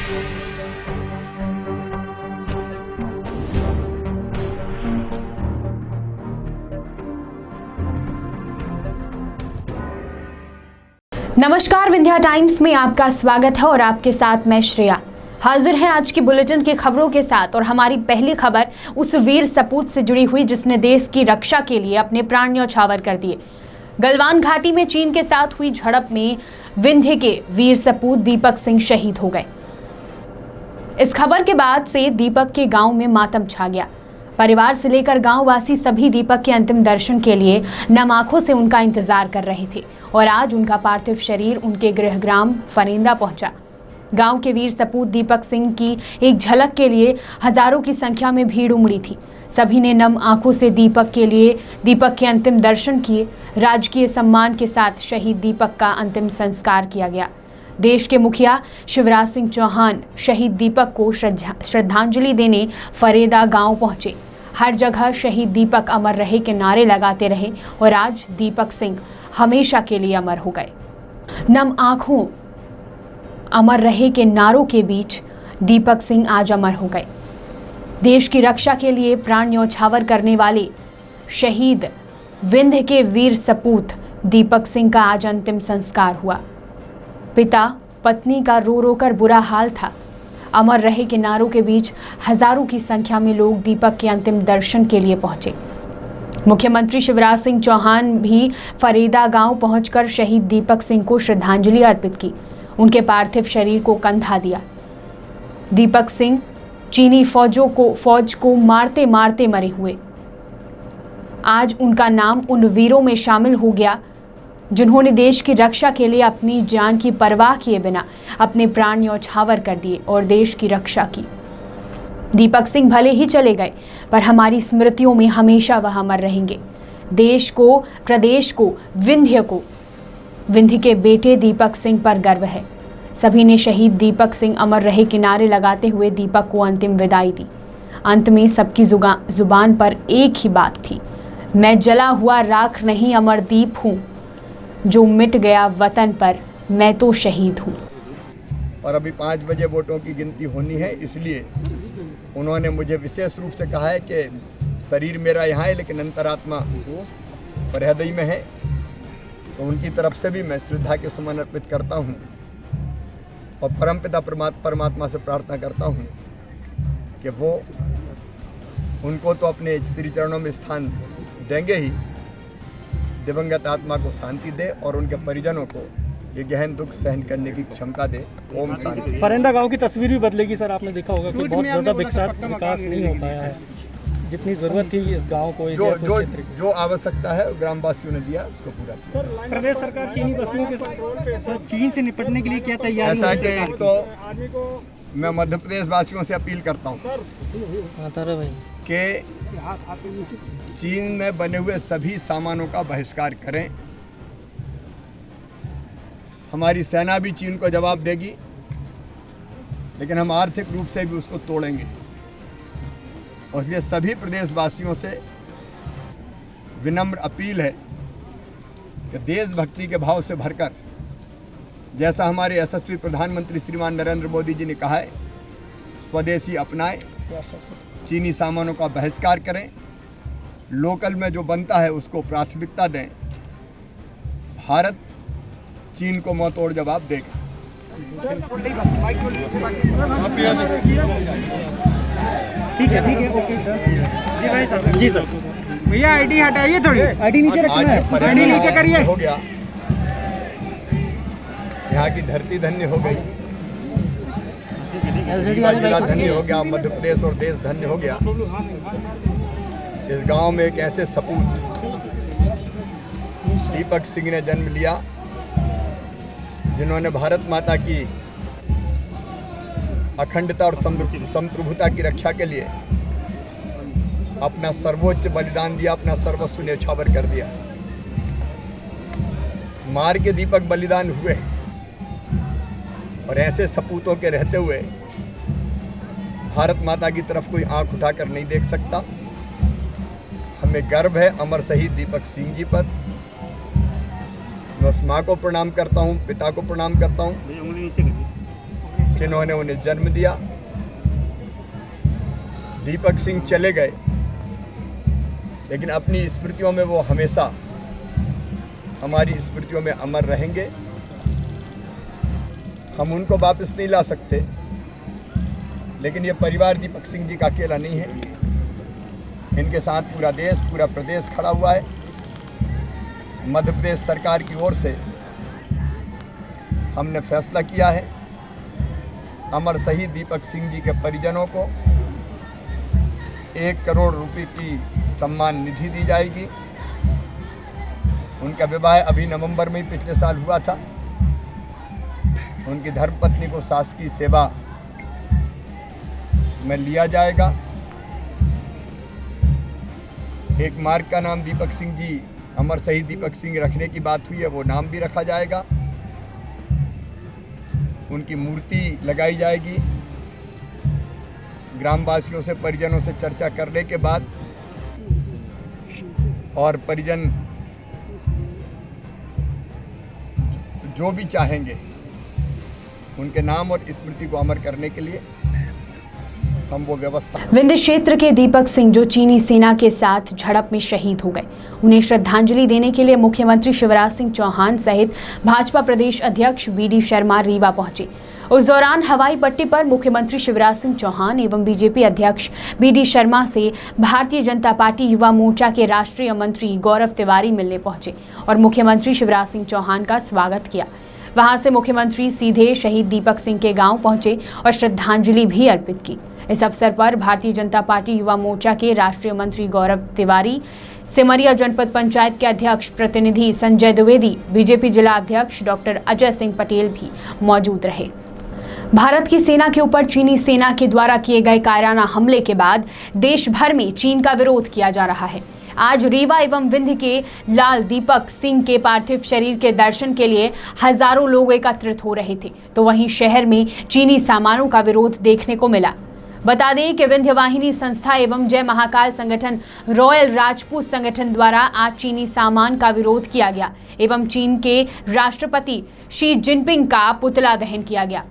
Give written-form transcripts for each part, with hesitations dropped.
नमस्कार, विंध्या टाइम्स में आपका स्वागत है और आपके साथ मैं श्रेया हाजिर हैं आज की बुलेटिन की खबरों के साथ। और हमारी पहली खबर उस वीर सपूत से जुड़ी हुई जिसने देश की रक्षा के लिए अपने प्राण न्यौछावर कर दिए। गलवान घाटी में चीन के साथ हुई झड़प में विंध्य के वीर सपूत दीपक सिंह शहीद हो गए। इस खबर के बाद से दीपक के गांव में मातम छा गया। परिवार से लेकर गांववासी सभी दीपक के अंतिम दर्शन के लिए नम आंखों से उनका इंतजार कर रहे थे और आज उनका पार्थिव शरीर उनके गृहग्राम फरेंदा पहुंचा। गांव के वीर सपूत दीपक सिंह की एक झलक के लिए हजारों की संख्या में भीड़ उमड़ी थी। सभी ने नम आंखों से दीपक के अंतिम दर्शन किए। राजकीय सम्मान के साथ शहीद दीपक का अंतिम संस्कार किया गया। देश के मुखिया शिवराज सिंह चौहान शहीद दीपक को श्रद्धांजलि देने फरेदा गांव पहुंचे। हर जगह शहीद दीपक अमर रहे के नारे लगाते रहे और आज दीपक सिंह हमेशा के लिए अमर हो गए। नम आंखों अमर रहे के नारों के बीच दीपक सिंह आज अमर हो गए। देश की रक्षा के लिए प्राण न्यौछावर करने वाले शहीद विंध्य के वीर सपूत दीपक सिंह का आज अंतिम संस्कार हुआ। पिता पत्नी का रो रो कर बुरा हाल था। अमर रहे के नारों के बीच हजारों की संख्या में लोग दीपक के अंतिम दर्शन के लिए पहुंचे। मुख्यमंत्री शिवराज सिंह चौहान भी फरेदा गांव पहुंचकर शहीद दीपक सिंह को श्रद्धांजलि अर्पित की। उनके पार्थिव शरीर को कंधा दिया। दीपक सिंह चीनी फौज को मारते मारते मरे हुए। आज उनका नाम उन वीरों में शामिल हो गया जिन्होंने देश की रक्षा के लिए अपनी जान की परवाह किए बिना अपने प्राण न्यौछावर कर दिए और देश की रक्षा की। दीपक सिंह भले ही चले गए पर हमारी स्मृतियों में हमेशा वह अमर रहेंगे। देश को, प्रदेश को, विंध्य के बेटे दीपक सिंह पर गर्व है। सभी ने शहीद दीपक सिंह अमर रहे किनारे लगाते हुए दीपक को अंतिम विदाई दी। अंत में सबकी जुबान पर एक ही बात थी, मैं जला हुआ राख नहीं अमरदीप हूँ, जो मिट गया वतन पर मैं तो शहीद हूँ। और अभी 5 बजे वोटों की गिनती होनी है, इसलिए उन्होंने मुझे विशेष रूप से कहा है कि शरीर मेरा यहाँ है लेकिन अंतरात्मा फरेहदी में है। तो उनकी तरफ से भी मैं श्रद्धा के सुमन अर्पित करता हूँ और परमपिता परमात्मा से प्रार्थना करता हूँ कि वो उनको तो अपने श्री चरणों में स्थान देंगे ही, दिवंगत आत्मा को शांति दे और उनके परिजनों को ये गहन दुख सहन करने की क्षमता दे। ओम शांति। फरेंदा गांव की तस्वीर भी बदलेगी सर। आपने देखा होगा कि बहुत ज़्यादा विकास नहीं हो पाया है, जितनी ज़रूरत थी इस गांव को, जो आवश्यकता है ग्रामवासियों ने दिया उसको पूरा किया। प्रदेश सरकार चीनी बस्तियों के साथ चीन से निपटने के लिए क्या तैयारी है? ऐसा कि तो मैं मध्य प्रदेश वासियों से अपील करता हूँ कि चीन में बने हुए सभी सामानों का बहिष्कार करें। हमारी सेना भी चीन को जवाब देगी, लेकिन हम आर्थिक रूप से भी उसको तोड़ेंगे। और इसलिए सभी प्रदेशवासियों से विनम्र अपील है कि देशभक्ति के भाव से भरकर, जैसा हमारे यशस्वी प्रधानमंत्री श्रीमान नरेंद्र मोदी जी ने कहा है, स्वदेशी अपनाएं, चीनी सामानों का बहिष्कार करें, लोकल में जो बनता है उसको प्राथमिकता दें। भारत चीन को मुंह तोड़ जवाब देगा। ठीक है ओके जी भाई साहब। जी सर। भैया आईडी हटाइए, थोड़ी आईडी नीचे रखना है, आईडी नीचे करिए। हो गया, यहाँ की धरती धन्य हो गई, जिला धन्य हो गया, मध्य प्रदेश और देश धन्य हो गया। इस गांव में एक ऐसे सपूत दीपक सिंह ने जन्म लिया जिन्होंने भारत माता की अखंडता और संप्रभुता की रक्षा के लिए अपना सर्वोच्च बलिदान दिया, अपना सर्वस्व न्यौछावर कर दिया। मार के दीपक बलिदान हुए और ऐसे सपूतों के रहते हुए भारत माता की तरफ कोई आंख उठाकर नहीं देख सकता। हमें गर्व है अमर शहीद दीपक सिंह जी पर। मैं उस माँ को प्रणाम करता हूँ, पिता को प्रणाम करता हूँ जिन्होंने उन्हें जन्म दिया। दीपक सिंह चले गए, लेकिन अपनी स्मृतियों में वो हमेशा हमारी स्मृतियों में अमर रहेंगे। हम उनको वापस नहीं ला सकते, लेकिन ये परिवार दीपक सिंह जी का अकेला नहीं है। इनके साथ पूरा देश, पूरा प्रदेश खड़ा हुआ है। मध्य प्रदेश सरकार की ओर से हमने फैसला किया है, अमर शहीद दीपक सिंह जी के परिजनों को 1 करोड़ रुपए की सम्मान निधि दी जाएगी। उनका विवाह अभी नवंबर में ही पिछले साल हुआ था। उनकी धर्मपत्नी को शासकीय सेवा में लिया जाएगा। एक मार्ग का नाम दीपक सिंह जी, अमर शहीद दीपक सिंह रखने की बात हुई है, वो नाम भी रखा जाएगा। उनकी मूर्ति लगाई जाएगी। ग्रामवासियों से, परिजनों से चर्चा करने के बाद और परिजन जो भी चाहेंगे उनके नाम और स्मृति को अमर करने के लिए हम वो व्यवस्था। विंध्य क्षेत्र के दीपक सिंह जो चीनी सेना के साथ झड़प में शहीद हो गए, उन्हें श्रद्धांजलि देने के लिए मुख्यमंत्री शिवराज सिंह चौहान सहित भाजपा प्रदेश अध्यक्ष BD शर्मा रीवा पहुंचे। उस दौरान हवाई पट्टी पर मुख्यमंत्री शिवराज सिंह चौहान एवं बीजेपी अध्यक्ष BD शर्मा से भारतीय जनता पार्टी युवा मोर्चा के राष्ट्रीय मंत्री गौरव तिवारी मिलने पहुंचे और मुख्यमंत्री शिवराज सिंह चौहान का स्वागत किया। वहां से मुख्यमंत्री सीधे शहीद दीपक सिंह के गांव पहुंचे और श्रद्धांजलि भी अर्पित की। इस अवसर पर भारतीय जनता पार्टी युवा मोर्चा के राष्ट्रीय मंत्री गौरव तिवारी, सिमरिया जनपद पंचायत के अध्यक्ष प्रतिनिधि संजय द्विवेदी, बीजेपी जिला अध्यक्ष डॉक्टर अजय सिंह पटेल भी मौजूद रहे। भारत की सेना के ऊपर चीनी सेना के द्वारा किए गए कायराना हमले के बाद देश भर में चीन का विरोध किया जा रहा है। आज रीवा एवं विंध्य के लाल दीपक सिंह के पार्थिव शरीर के दर्शन के लिए हजारों लोग एकत्रित हो रहे थे, तो वहीं शहर में चीनी सामानों का विरोध देखने को मिला। बता दें कि विंध्य वाहिनी संस्था एवं जय महाकाल संगठन, रॉयल राजपूत संगठन द्वारा आज चीनी सामान का विरोध किया गया एवं चीन के राष्ट्रपति शी जिनपिंग का पुतला दहन किया गया।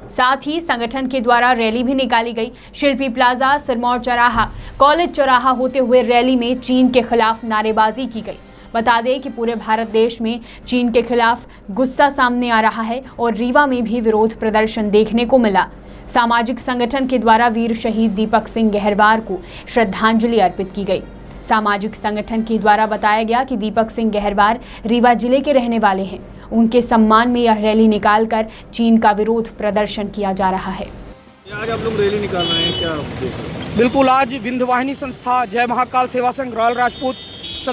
साथ ही संगठन के द्वारा रैली भी निकाली गई। शिल्पी प्लाजा, सिरमौर चौराहा, कॉलेज चौराहा होते हुए रैली में चीन के खिलाफ नारेबाजी की गई। बता दें कि पूरे भारत देश में चीन के खिलाफ गुस्सा सामने आ रहा है और रीवा में भी विरोध प्रदर्शन देखने को मिला। सामाजिक संगठन के द्वारा वीर शहीद दीपक सिंह गहरवार को श्रद्धांजलि अर्पित की गई। सामाजिक संगठन के द्वारा बताया गया कि दीपक सिंह गहरवार रीवा जिले के रहने वाले हैं। उनके सम्मान में यह रैली निकालकर चीन का विरोध प्रदर्शन किया जा रहा है। आज आप लोग रैली निकाल रहे हैं, क्या उद्देश्य है? बिल्कुल, आज विंध्य वाहिनी संस्था, जय महाकाल सेवा संघ, रॉयल राजपूत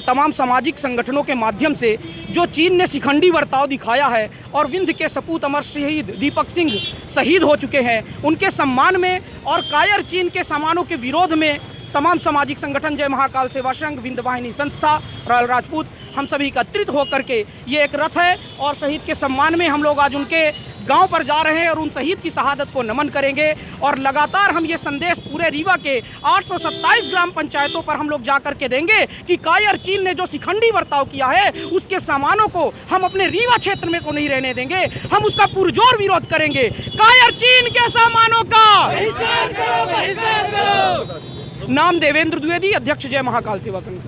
तमाम सामाजिक संगठनों के माध्यम से जो चीन ने शिखंडी बर्ताव दिखाया है और विंध्य के सपूत अमर शहीद दीपक सिंह शहीद हो चुके हैं, उनके सम्मान में और कायर चीन के सामानों के विरोध में तमाम सामाजिक संगठन, जय महाकाल सेवा संघ, विंध्य वाहिनी संस्था, रॉयल राजपूत, हम सभी एकत्रित होकर के ये एक रथ है और शहीद के सम्मान में हम लोग आज उनके गांव पर जा रहे हैं और उन शहीद की शहादत को नमन करेंगे। और लगातार हम ये संदेश पूरे रीवा के 827 ग्राम पंचायतों पर हम लोग जा कर के देंगे कि कायर चीन ने जो शिखंडी बर्ताव किया है उसके सामानों को हम अपने रीवा क्षेत्र में को नहीं रहने देंगे। हम उसका पुरजोर विरोध करेंगे। कायर चीन के सामानों का बहिष्कार करो, बहिष्कार करो। नाम देवेंद्र द्विवेदी, अध्यक्ष जय महाकाल सेवा संघ।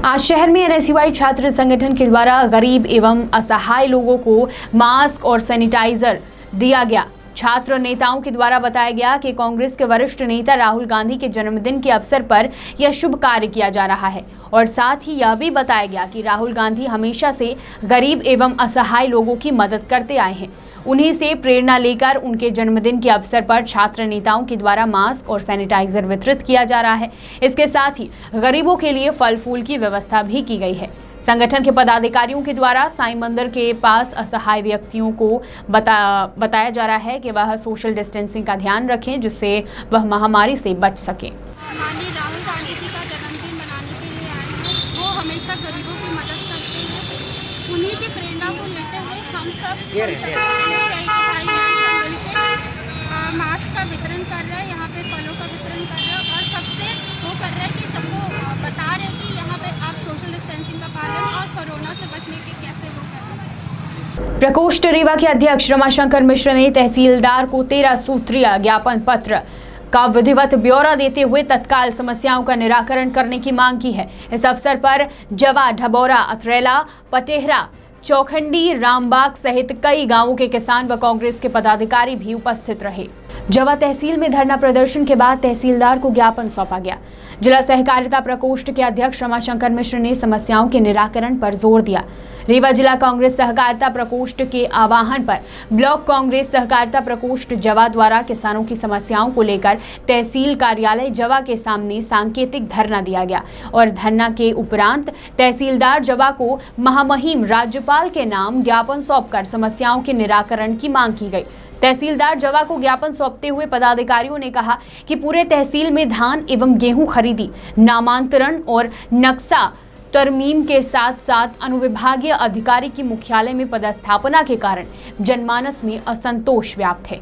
आज शहर में NSUI छात्र संगठन के द्वारा गरीब एवं असहाय लोगों को मास्क और सैनिटाइजर दिया गया। छात्र नेताओं के द्वारा बताया गया कि कांग्रेस के वरिष्ठ नेता राहुल गांधी के जन्मदिन के अवसर पर यह शुभ कार्य किया जा रहा है और साथ ही यह भी बताया गया कि राहुल गांधी हमेशा से गरीब एवं असहाय लोगों की मदद करते आए हैं। उन्हीं से प्रेरणा लेकर उनके जन्मदिन के अवसर पर छात्र नेताओं के द्वारा मास्क और सैनिटाइजर वितरित किया जा रहा है। इसके साथ ही गरीबों के लिए फल फूल की व्यवस्था भी की गई है। संगठन के पदाधिकारियों के द्वारा साईं मंदिर के पास असहाय व्यक्तियों को बताया जा रहा है कि वह सोशल डिस्टेंसिंग का ध्यान रखें, जिससे वह महामारी से बच सकें। माननीय राहुल गांधी जी का जन्मदिन मनाने के लिए आए हैं। वो हमेशा गरीबों की मदद करते हैं। उन्हीं की प्रेरणा को लेते हुए हम सब NSUI के भाई बहन मिलकर मास्क का वितरण कर रहे हैं, यहाँ पे फलों का वितरण कर रहे हैं और सबसे वो कर रहे हैं कि सबको बता रहे हैं कि यहाँ पे आप सोशल डिस्टेंसिंग का पालन और कोरोना से बचने के कैसे वो कर रहे हैं। प्रकोष्ठ रीवा के अध्यक्ष रमाशंकर मिश्र ने तहसीलदार को 13 सूत्रीय ज्ञापन पत्र का विधिवत ब्यौरा देते हुए तत्काल समस्याओं का निराकरण करने की मांग की है। इस अवसर पर जवा, ढबौरा, अतरेला, पटेहरा, चौखंडी, रामबाग सहित कई गांवों के किसान व कांग्रेस के पदाधिकारी भी उपस्थित रहे। जवा तहसील में धरना प्रदर्शन के बाद तहसीलदार को ज्ञापन सौंपा गया। जिला सहकारिता प्रकोष्ठ के अध्यक्ष रमाशंकर मिश्र ने समस्याओं के निराकरण पर जोर दिया। रीवा जिला कांग्रेस सहकारिता प्रकोष्ठ के आह्वान पर ब्लॉक कांग्रेस सहकारिता प्रकोष्ठ जवा द्वारा किसानों की समस्याओं को लेकर तहसील कार्यालय जवा के सामने सांकेतिक धरना दिया गया और धरना के उपरांत तहसीलदार जवा को महामहिम राज्यपाल के नाम ज्ञापन सौंपकर समस्याओं के निराकरण की मांग की गई। तहसीलदार जवा को ज्ञापन सौंपते हुए पदाधिकारियों ने कहा कि पूरे तहसील में धान एवं गेहूं खरीदी, नामांतरण और नक्शा तरमीम के साथ साथ अनुविभागीय अधिकारी की मुख्यालय में पदस्थापना के कारण जनमानस में असंतोष व्याप्त है।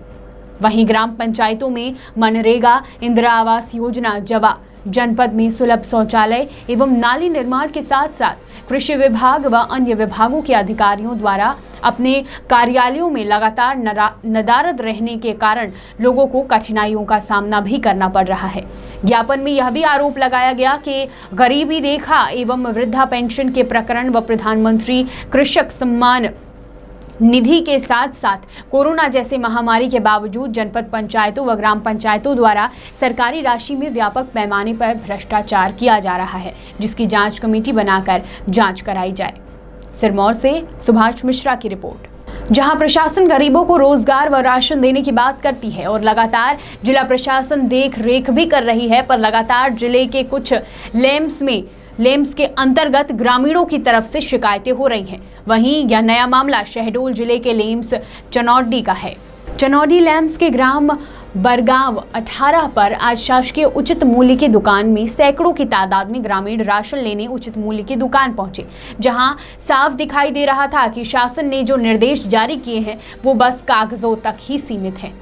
वहीं ग्राम पंचायतों में मनरेगा, इंदिरा आवास योजना, जवा जनपद में सुलभ शौचालय एवं नाली निर्माण के साथ साथ कृषि विभाग व अन्य विभागों के अधिकारियों द्वारा अपने कार्यालयों में लगातार नदारद रहने के कारण लोगों को कठिनाइयों का सामना भी करना पड़ रहा है। ज्ञापन में यह भी आरोप लगाया गया कि गरीबी रेखा एवं वृद्धा पेंशन के प्रकरण व प्रधानमंत्री कृषक सम्मान निधि के साथ साथ कोरोना जैसे महामारी के बावजूद जनपद पंचायतों व ग्राम पंचायतों द्वारा सरकारी राशि में व्यापक पैमाने पर भ्रष्टाचार किया जा रहा है, जिसकी जांच कमेटी बनाकर जांच कराई जाए। सिरमौर से सुभाष मिश्रा की रिपोर्ट। जहां प्रशासन गरीबों को रोजगार व राशन देने की बात करती है और लगातार जिला प्रशासन देख रेख भी कर रही है, पर लगातार जिले के कुछ लेम्स के अंतर्गत ग्रामीणों की तरफ से शिकायतें हो रही हैं। वहीं यह नया मामला शहडोल जिले के लेम्स चनौडी का है। चनौडी लेम्स के ग्राम बरगांव 18 पर आज शासकीय उचित मूल्य की दुकान में सैकड़ों की तादाद में ग्रामीण राशन लेने उचित मूल्य की दुकान पहुंचे, जहां साफ दिखाई दे रहा था कि शासन ने जो निर्देश जारी किए हैं वो बस कागजों तक ही सीमित हैं।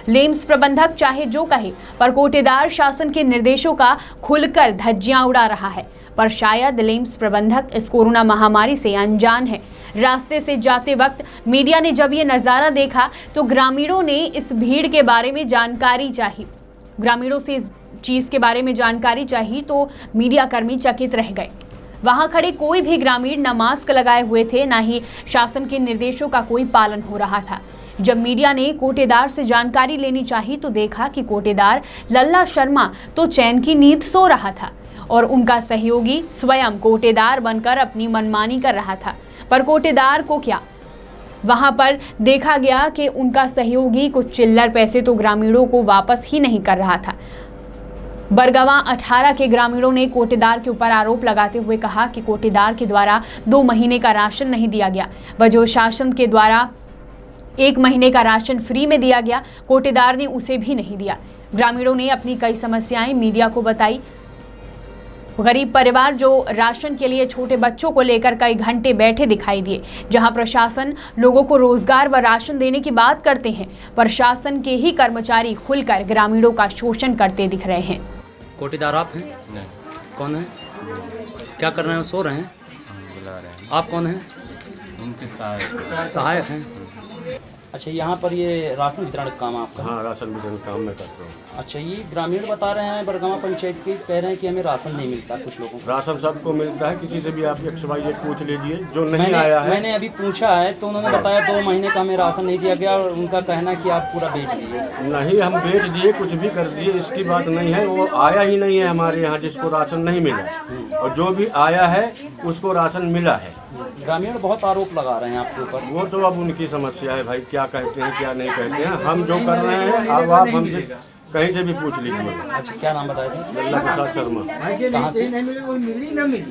लेम्स प्रबंधक चाहे जो कहे, पर कोटेदार शासन के निर्देशों का खुलकर धज्जियां उड़ा रहा है। पर शायद लेम्स प्रबंधक इस कोरोना महामारी से अनजान है। रास्ते से जाते वक्त मीडिया ने जब ये नज़ारा देखा तो ग्रामीणों ने इस भीड़ के बारे में जानकारी चाहिए। ग्रामीणों से इस चीज़ के बारे में जानकारी चाहिए तो मीडिया कर्मी चकित रह गए। वहां खड़े कोई भी ग्रामीण न मास्क लगाए हुए थे, न ही शासन के निर्देशों का कोई पालन हो रहा था। जब मीडिया ने कोटेदार से जानकारी लेनी चाहिए तो देखा कि कोटेदार लल्ला शर्मा तो चैन की नींद सो रहा था और उनका सहयोगी स्वयं कोटेदार बनकर अपनी मनमानी कर रहा था। पर कोटेदार को क्या, वहां पर देखा गया कि उनका सहयोगी कुछ चिल्लर पैसे तो ग्रामीणों को वापस ही नहीं कर रहा था। बरगवा 18 के ग्रामीणों ने कोटेदार के ऊपर आरोप लगाते हुए कहा कि कोटेदार के द्वारा 2 महीने का राशन नहीं दिया गया व जो शासन के द्वारा 1 महीने का राशन फ्री में दिया गया, कोटेदार ने उसे भी नहीं दिया। ग्रामीणों ने अपनी कई समस्याएं मीडिया को बताई। गरीब परिवार जो राशन के लिए छोटे बच्चों को लेकर कई घंटे बैठे दिखाई दिए। जहां प्रशासन लोगों को रोजगार व राशन देने की बात करते हैं, प्रशासन के ही कर्मचारी खुलकर ग्रामीणों का शोषण करते दिख रहे हैं। कोटेदार आप हैं? नहीं। कौन है? क्या कर रहे हैं? सो रहे हैं? बुला रहे हैं। आप कौन हैं? उनके सहायक हैं। अच्छा, यहाँ पर ये राशन वितरण का काम आपका? हाँ, राशन वितरण काम मैं करता हूँ। अच्छा, ये ग्रामीण बता रहे हैं बरगामा पंचायत के, कह रहे हैं कि हमें राशन नहीं मिलता कुछ लोगों को। राशन सबको मिलता है, किसी से भी आप XYZ पूछ लीजिए जो नहीं आया है। मैंने अभी पूछा है तो उन्होंने बताया 2 महीने का हमें राशन नहीं दिया गया और उनका कहना कि आप पूरा बेच दिए। नहीं, हम बेच दिए, कुछ भी कर दिए, इसकी बात नहीं है। वो आया ही नहीं है हमारे यहाँ जिसको राशन नहीं मिला, और जो भी आया है उसको राशन मिला है। ग्रामीण बहुत आरोप लगा रहे हैं आपके ऊपर। वो तो अब उनकी समस्या है भाई, क्या कहते हैं क्या नहीं कहते हैं। हम जो कर रहे हैं अब आप हमसे कहीं से भी पूछ लीजिए। अच्छा, क्या नाम बताए थे? लल्ला प्रसाद शर्मा। कहाँ से?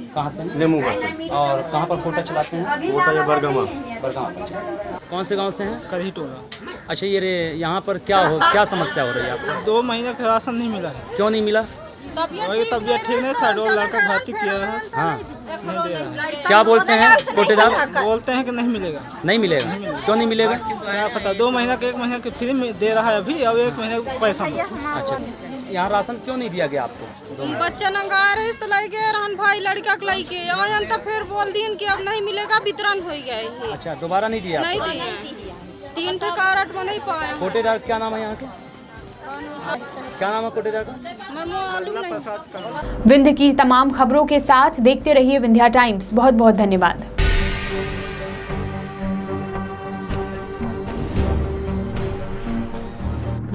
कहाँ से? नेमुआ से। और कहाँ पर कोटा चलाते हैं? कोटा या बरगमा। कौन से गांव से हैं? करही टोला। अच्छा, ये यहाँ पर क्या समस्या हो रही है आपको? 2 महीने का राशन नहीं मिला है। क्यों नहीं मिला? वही तबीयत ठीक नहीं, शहडोल लड़का भर्ती किया है। हाँ, नहीं दे रहा है। क्या बोलते हैं कोटेदार? बोलते हैं कि नहीं मिलेगा। नहीं मिलेगा? क्यों नहीं मिलेगा? क्या पता, 2 महीना का 1 महीना के फ्री में दे रहा है अभी, और 1 महीने का पैसा। अच्छा, यहाँ राशन क्यों नहीं दिया गया आपको? बच्चा नंगा रहे इस लाई के रहन भाई लड़का के लाई के आयन तब फिर बोल दिन कि अब नहीं मिलेगा, वितरण हो गया है। अच्छा, दोबारा नहीं दिया? नहीं दिया, 3 कार्ड में नहीं पाए। कोटेदार क्या नाम है यहाँ के? क्या नाम है कोटेदार का? मैं मालूम नहीं। विंध्य की तमाम खबरों के साथ देखते रहिए विंध्या टाइम्स। बहुत बहुत धन्यवाद।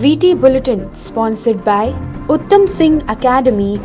VT Bulletin sponsored by Uttam Singh Academy,